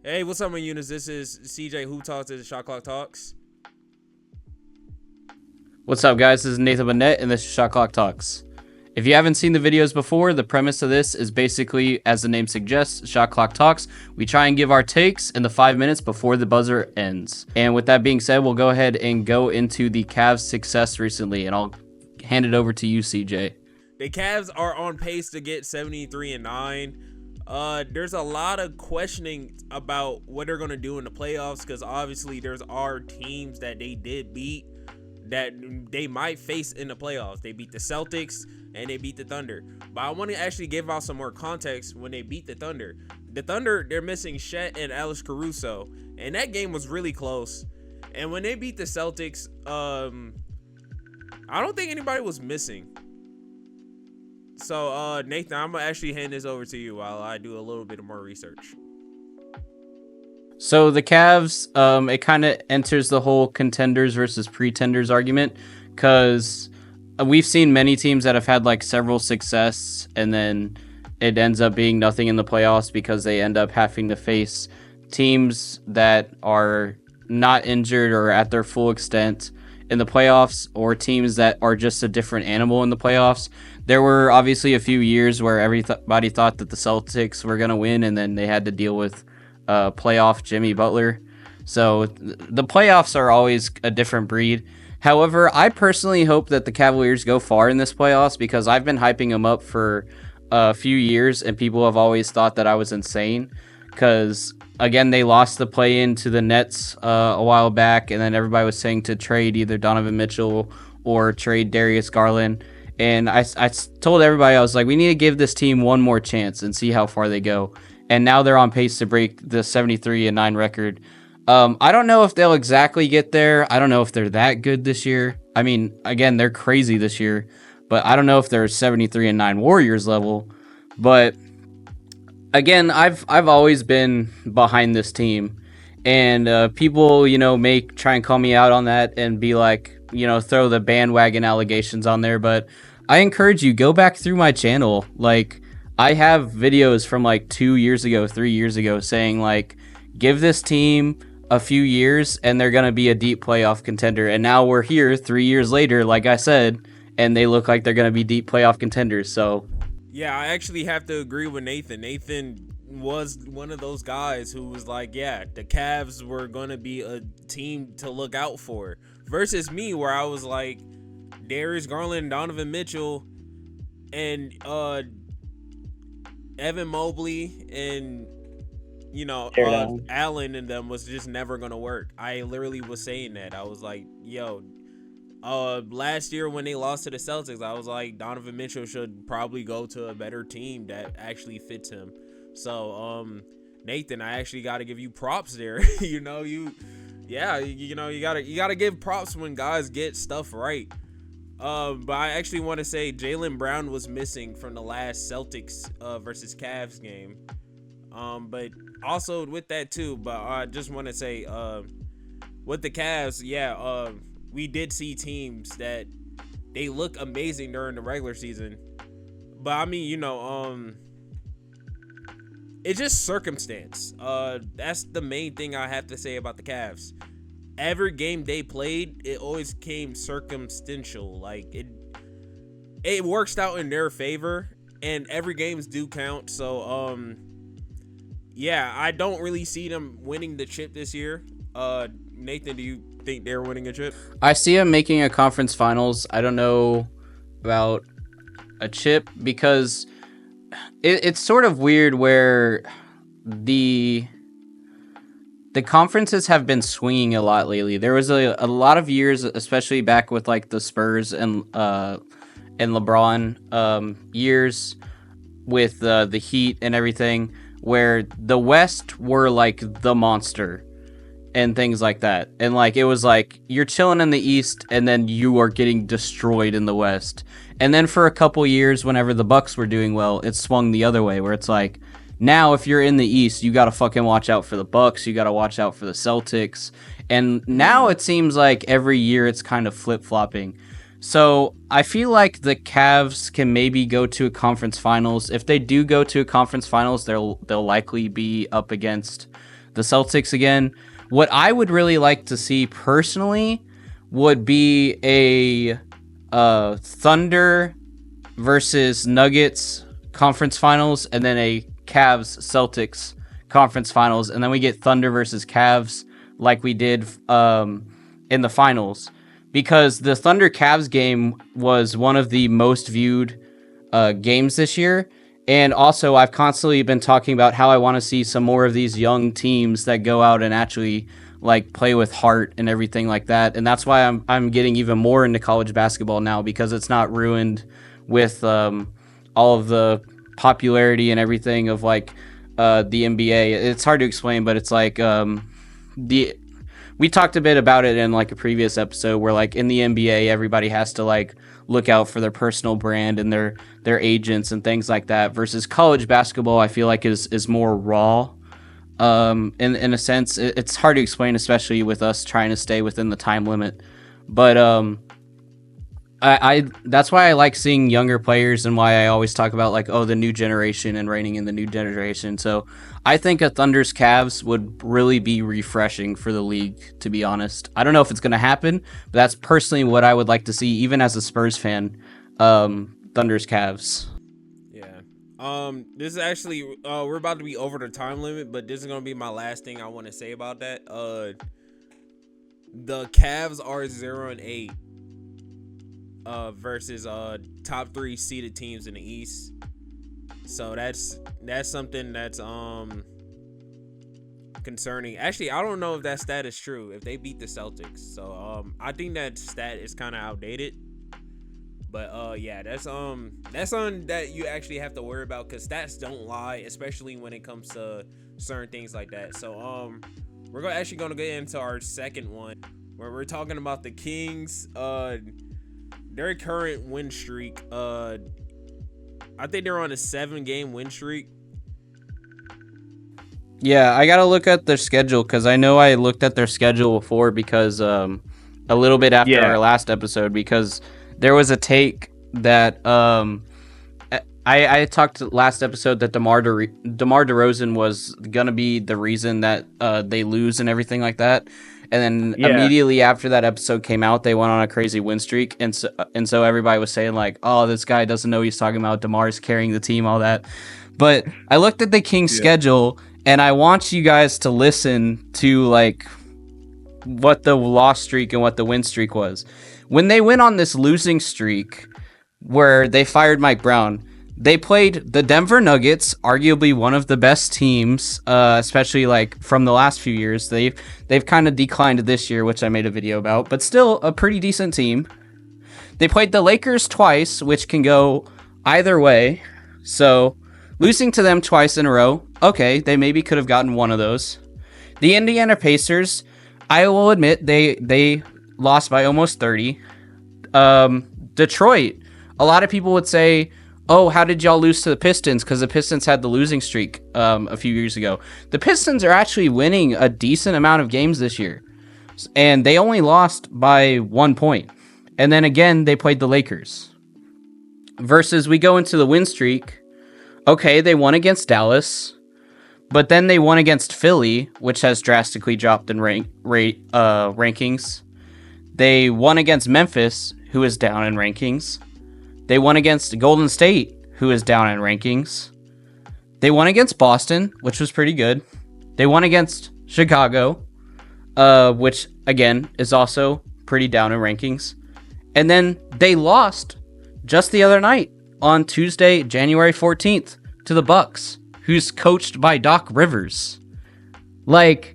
Hey, what's up, my units? This is CJ Who Talks. This is Shot Clock Talks. What's up, guys? This is Nathan Burnett, and this is Shot Clock Talks. If you haven't seen the videos before, the premise of this is basically, as the name suggests, Shot Clock Talks. We try and give our takes in the 5 minutes before the buzzer ends. And with that being said, we'll go ahead and go into the Cavs' success recently, and I'll hand it over to you, CJ. The Cavs are on pace to get 73-9. There's a lot of questioning about what they're gonna do in the playoffs because obviously there's are teams that they did beat that they might face in the playoffs. They beat the Celtics and they beat the Thunder. But I want to actually give out some more context when they beat the Thunder. The Thunder, they're missing Chet and Alex Caruso, and that game was really close. And when they beat the Celtics, I don't think anybody was missing. So, Nathan, I'm going to actually hand this over to you while I do a little bit more research. So the Cavs, it kind of enters the whole contenders versus pretenders argument, because we've seen many teams that have had like several success and then it ends up being nothing in the playoffs because they end up having to face teams that are not injured or at their full extent in the playoffs, or teams that are just a different animal in the playoffs. There were obviously a few years where everybody thought that the Celtics were going to win, and then they had to deal with playoff Jimmy Butler. So the playoffs are always a different breed. However, I personally hope that the Cavaliers go far in this playoffs because I've been hyping them up for a few years, and people have always thought that I was insane because, again, they lost the play-in to the Nets a while back, and then everybody was saying to trade either Donovan Mitchell or trade Darius Garland. And I told everybody, I was like, we need to give this team one more chance and see how far they go. And now they're on pace to break the 73-9 record. I don't know if they'll exactly get there. I don't know if they're that good this year. I mean, again, they're crazy this year, but I don't know if they're 73-9 Warriors level. But again, I've always been behind this team, and people, may try and call me out on that and be like, throw the bandwagon allegations on there. But I encourage you, go back through my channel. Like, I have videos from like 2 years ago, 3 years ago saying like, give this team a few years and they're going to be a deep playoff contender. And now we're here 3 years later, like I said, and they look like they're going to be deep playoff contenders. So Yeah, I actually have to agree with Nathan. Nathan was one of those guys who was like, yeah, the Cavs were going to be a team to look out for. Versus me, where I was like, Darius Garland, Donovan Mitchell, and Evan Mobley, and Allen and them was just never gonna work. I literally was saying that. I was like, yo, last year when they lost to the Celtics, I was like, Donovan Mitchell should probably go to a better team that actually fits him. So, Nathan, I actually got to give you props there. you gotta give props when guys get stuff right. But I actually want to say Jaylen Brown was missing from the last Celtics versus Cavs game. But also with that too. But I just want to say, with the Cavs, we did see teams that they look amazing during the regular season. But I mean, it's just circumstance. That's the main thing I have to say about the Cavs. Every game they played, it always came circumstantial. Like it works out in their favor, and every games do count. So I don't really see them winning the chip this year. Nathan, do you think they're winning a chip? I see them making a conference finals. I don't know about a chip because it's sort of weird where the conferences have been swinging a lot lately. There was a lot of years, especially back with like the Spurs and LeBron years with the Heat and everything, where the West were like the monster and things like that. And like it was like you're chilling in the East and then you are getting destroyed in the West. And then for a couple years, whenever the Bucks were doing well, it swung the other way, where it's like, now if you're in the East, you gotta fucking watch out for the Bucks, you gotta watch out for the Celtics. And now it seems like every year it's kind of flip-flopping. So I feel like the Cavs can maybe go to a conference finals. If they do go to a conference finals, they'll likely be up against the Celtics again. What I would really like to see personally would be a Thunder versus Nuggets conference finals, and then a Cavs Celtics conference finals, and then we get Thunder versus Cavs like we did in the finals, because the Thunder Cavs game was one of the most viewed games this year. And also, I've constantly been talking about how I want to see some more of these young teams that go out and actually like play with heart and everything like that. And that's why I'm getting even more into college basketball now, because it's not ruined with all of the popularity and everything of like the NBA. It's hard to explain, but it's like we talked a bit about it in like a previous episode where like in the NBA everybody has to like look out for their personal brand and their agents and things like that, versus college basketball I feel like is more raw. In a sense, it's hard to explain, especially with us trying to stay within the time limit. But I that's why I like seeing younger players, and why I always talk about like, the new generation and reigning in the new generation. So I think a Thunder's Cavs would really be refreshing for the league, to be honest. I don't know if it's going to happen, but that's personally what I would like to see, even as a Spurs fan. Thunder's Cavs. Yeah. This is actually we're about to be over the time limit, but this is gonna be my last thing I want to say about that. The Cavs are 0-8 versus top 3 seeded teams in the East. So that's something that's concerning. Actually, I don't know if that stat is true, if they beat the Celtics. So I think that stat is kind of outdated. But yeah, that's something that you actually have to worry about, because stats don't lie, especially when it comes to certain things like that. So we're gonna get into our second one, where we're talking about the Kings. Their current win streak. I think they're on a 7-game win streak. Yeah, I gotta look at their schedule, because I know I looked at their schedule before, because a little bit after our last episode, because there was a take that I talked last episode that DeMar DeRozan was gonna be the reason that they lose and everything like that. And then immediately after that episode came out, they went on a crazy win streak, and so everybody was saying like, "Oh, this guy doesn't know what he's talking about. DeMar's carrying the team, all that." But I looked at the Kings' schedule, and I want you guys to listen to like what the loss streak and what the win streak was. When they went on this losing streak, where they fired Mike Brown, they played the Denver Nuggets, arguably one of the best teams, especially like from the last few years. They've kind of declined this year, which I made a video about, but still a pretty decent team. They played the Lakers twice, which can go either way. So losing to them twice in a row, okay, they maybe could have gotten one of those. The Indiana Pacers, I will admit, they lost by almost 30. Detroit, a lot of people would say, "Oh, how did y'all lose to the Pistons?" Because the Pistons had the losing streak a few years ago. The Pistons are actually winning a decent amount of games this year, and they only lost by 1 point. And then again, they played the Lakers. Versus we go into the win streak. Okay, they won against Dallas, but then they won against Philly, which has drastically dropped in rankings. They won against Memphis, who is down in rankings. They won against Golden State, who is down in rankings. They won against Boston, which was pretty good. They won against Chicago, which, again, is also pretty down in rankings. And then they lost just the other night on Tuesday, January 14th, to the Bucks, who's coached by Doc Rivers. Like,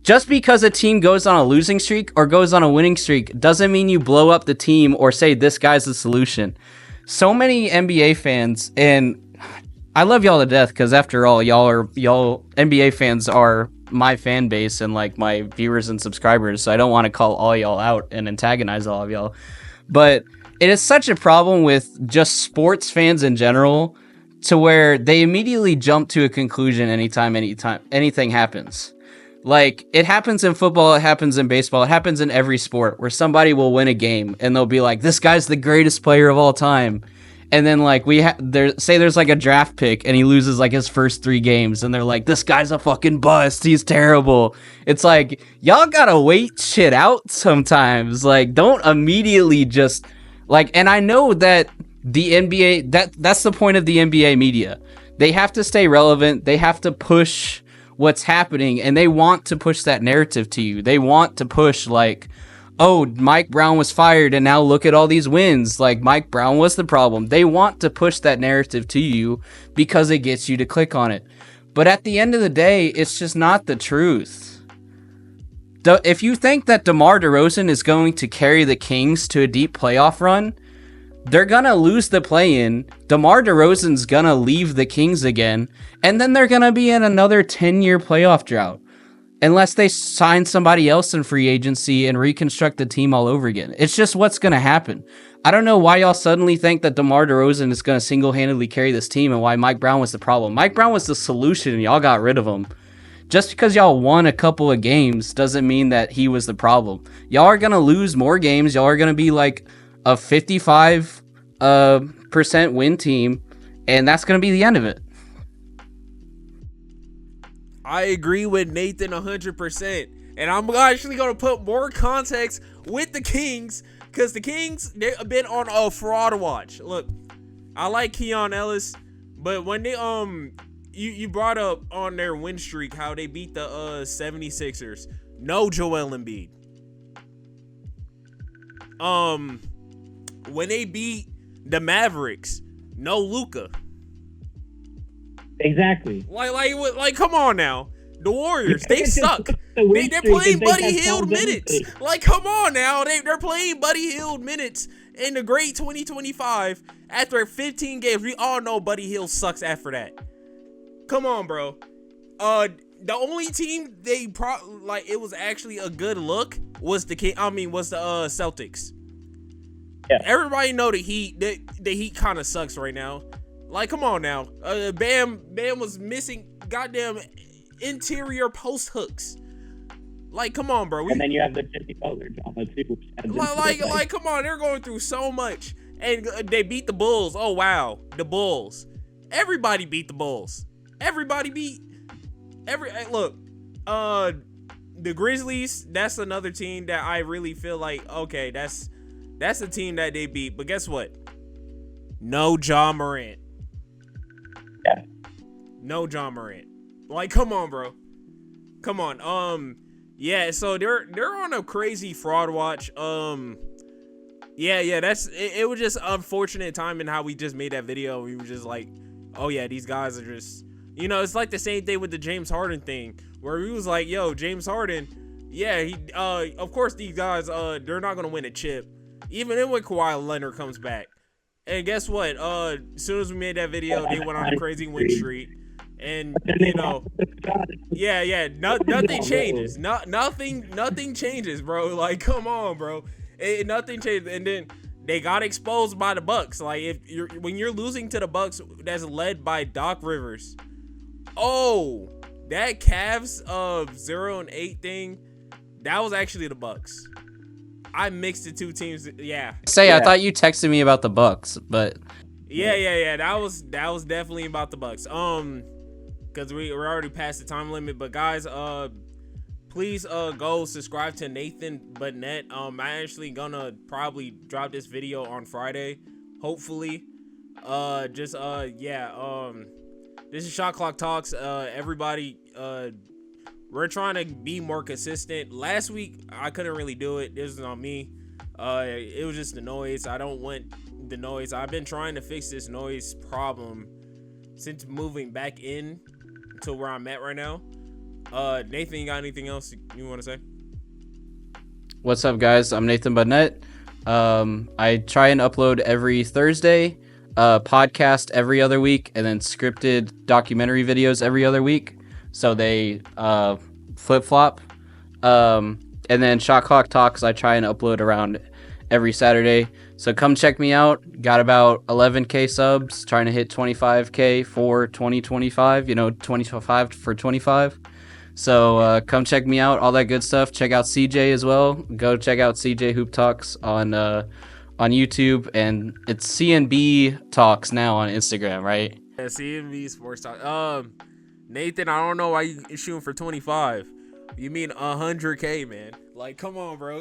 just because a team goes on a losing streak or goes on a winning streak doesn't mean you blow up the team or say this guy's the solution. So many NBA fans, and I love y'all to death, because after all, y'all NBA fans are my fan base and like my viewers and subscribers. So I don't want to call all y'all out and antagonize all of y'all, but it is such a problem with just sports fans in general, to where they immediately jump to a conclusion anytime anything happens. Like, it happens in football, it happens in baseball, it happens in every sport, where somebody will win a game and they'll be like, this guy's the greatest player of all time. and then like there's like a draft pick and he loses like his first 3 games and they're like, this guy's a fucking bust, he's terrible. It's like, y'all gotta wait shit out sometimes. Like, don't immediately just like, and I know that the NBA, that's the point of the NBA media. They have to stay relevant, they have to push what's happening, and they want to push that narrative to you. They want to push like, oh, Mike Brown was fired and now look at all these wins. Like, Mike Brown was the problem. They want to push that narrative to you because it gets you to click on it. But at the end of the day, it's just not the truth. If you think that DeMar DeRozan is going to carry the Kings to a deep playoff run, they're gonna lose the play-in. DeMar DeRozan's gonna leave the Kings again, and then they're gonna be in another 10-year playoff drought. Unless they sign somebody else in free agency and reconstruct the team all over again. It's just what's going to happen. I don't know why y'all suddenly think that DeMar DeRozan is going to single-handedly carry this team and why Mike Brown was the problem. Mike Brown was the solution and y'all got rid of him. Just because y'all won a couple of games doesn't mean that he was the problem. Y'all are going to lose more games. Y'all are going to be like a 55% win team, and that's going to be the end of it. I agree with Nathan 100%. And I'm actually going to put more context with the Kings, because the Kings, they've been on a fraud watch. Look, I like Keon Ellis, but when they you brought up on their win streak how they beat the 76ers. No Joel Embiid. When they beat the Mavericks, no Luka. Exactly. Like, come on now. The Warriors, they suck. They're playing Buddy Hield minutes. Like, come on now. They're playing Buddy Hield minutes in the great 2025 after 15 games. We all know Buddy Hield sucks after that. Come on, bro. The only team they it was actually a good look was the Celtics. Yeah. Everybody know the Heat. The Heat kind of sucks right now. Like, come on now. Bam was missing goddamn interior post hooks. Like, come on, bro. And then you have the Jimmy Butler drama too. Like, come on. They're going through so much. And they beat the Bulls. Oh, wow. The Bulls. Everybody beat the Bulls. Everybody beat. Look. The Grizzlies, that's another team that I really feel like, okay, that's a team that they beat. But guess what? No Ja Morant. Yeah. No Ja Morant. Like, come on, bro. Come on. Yeah, so they're on a crazy fraud watch. Yeah, that's it was just unfortunate timing how we just made that video. We were just like, oh yeah, these guys are just, it's like the same thing with the James Harden thing, where we was like, yo, James Harden, yeah, he of course these guys they're not gonna win a chip, even when Kawhi Leonard comes back. And guess what? As soon as we made that video, they went on a crazy win streak. And, nothing changes. Nothing changes, bro. Like, come on, bro. Nothing changes. And then they got exposed by the Bucks. Like, when you're losing to the Bucks that's led by Doc Rivers. Oh, that Cavs 0-8 thing, that was actually the Bucks. I mixed the two teams. Yeah. I thought you texted me about the Bucks, but yeah. That was definitely about the Bucks. Because we're already past the time limit. But guys, please go subscribe to Nathan Burnett. I'm actually gonna probably drop this video on Friday, hopefully. This is Shot Clock Talks. Everybody, we're trying to be more consistent. Last week, I couldn't really do it. This is on me. It was just the noise. I don't want the noise. I've been trying to fix this noise problem since moving back in to where I'm at right now. Nathan, you got anything else you want to say? What's up, guys? I'm Nathan Burnett. I try and upload every Thursday, podcast every other week, and then scripted documentary videos every other week. So they flip-flop. And then Shot Clock Talks, I try and upload around every Saturday. So come check me out. Got about 11K subs, trying to hit 25K for 2025, 25 for 25. So come check me out, all that good stuff. Check out CJ as well. Go check out CJ Hoop Talks on on YouTube, and it's CNB Talks now on Instagram, right? Yeah, CMV Sports Talk. Nathan, I don't know why you shooting for 25. You mean 100K, man? Like, come on, bro.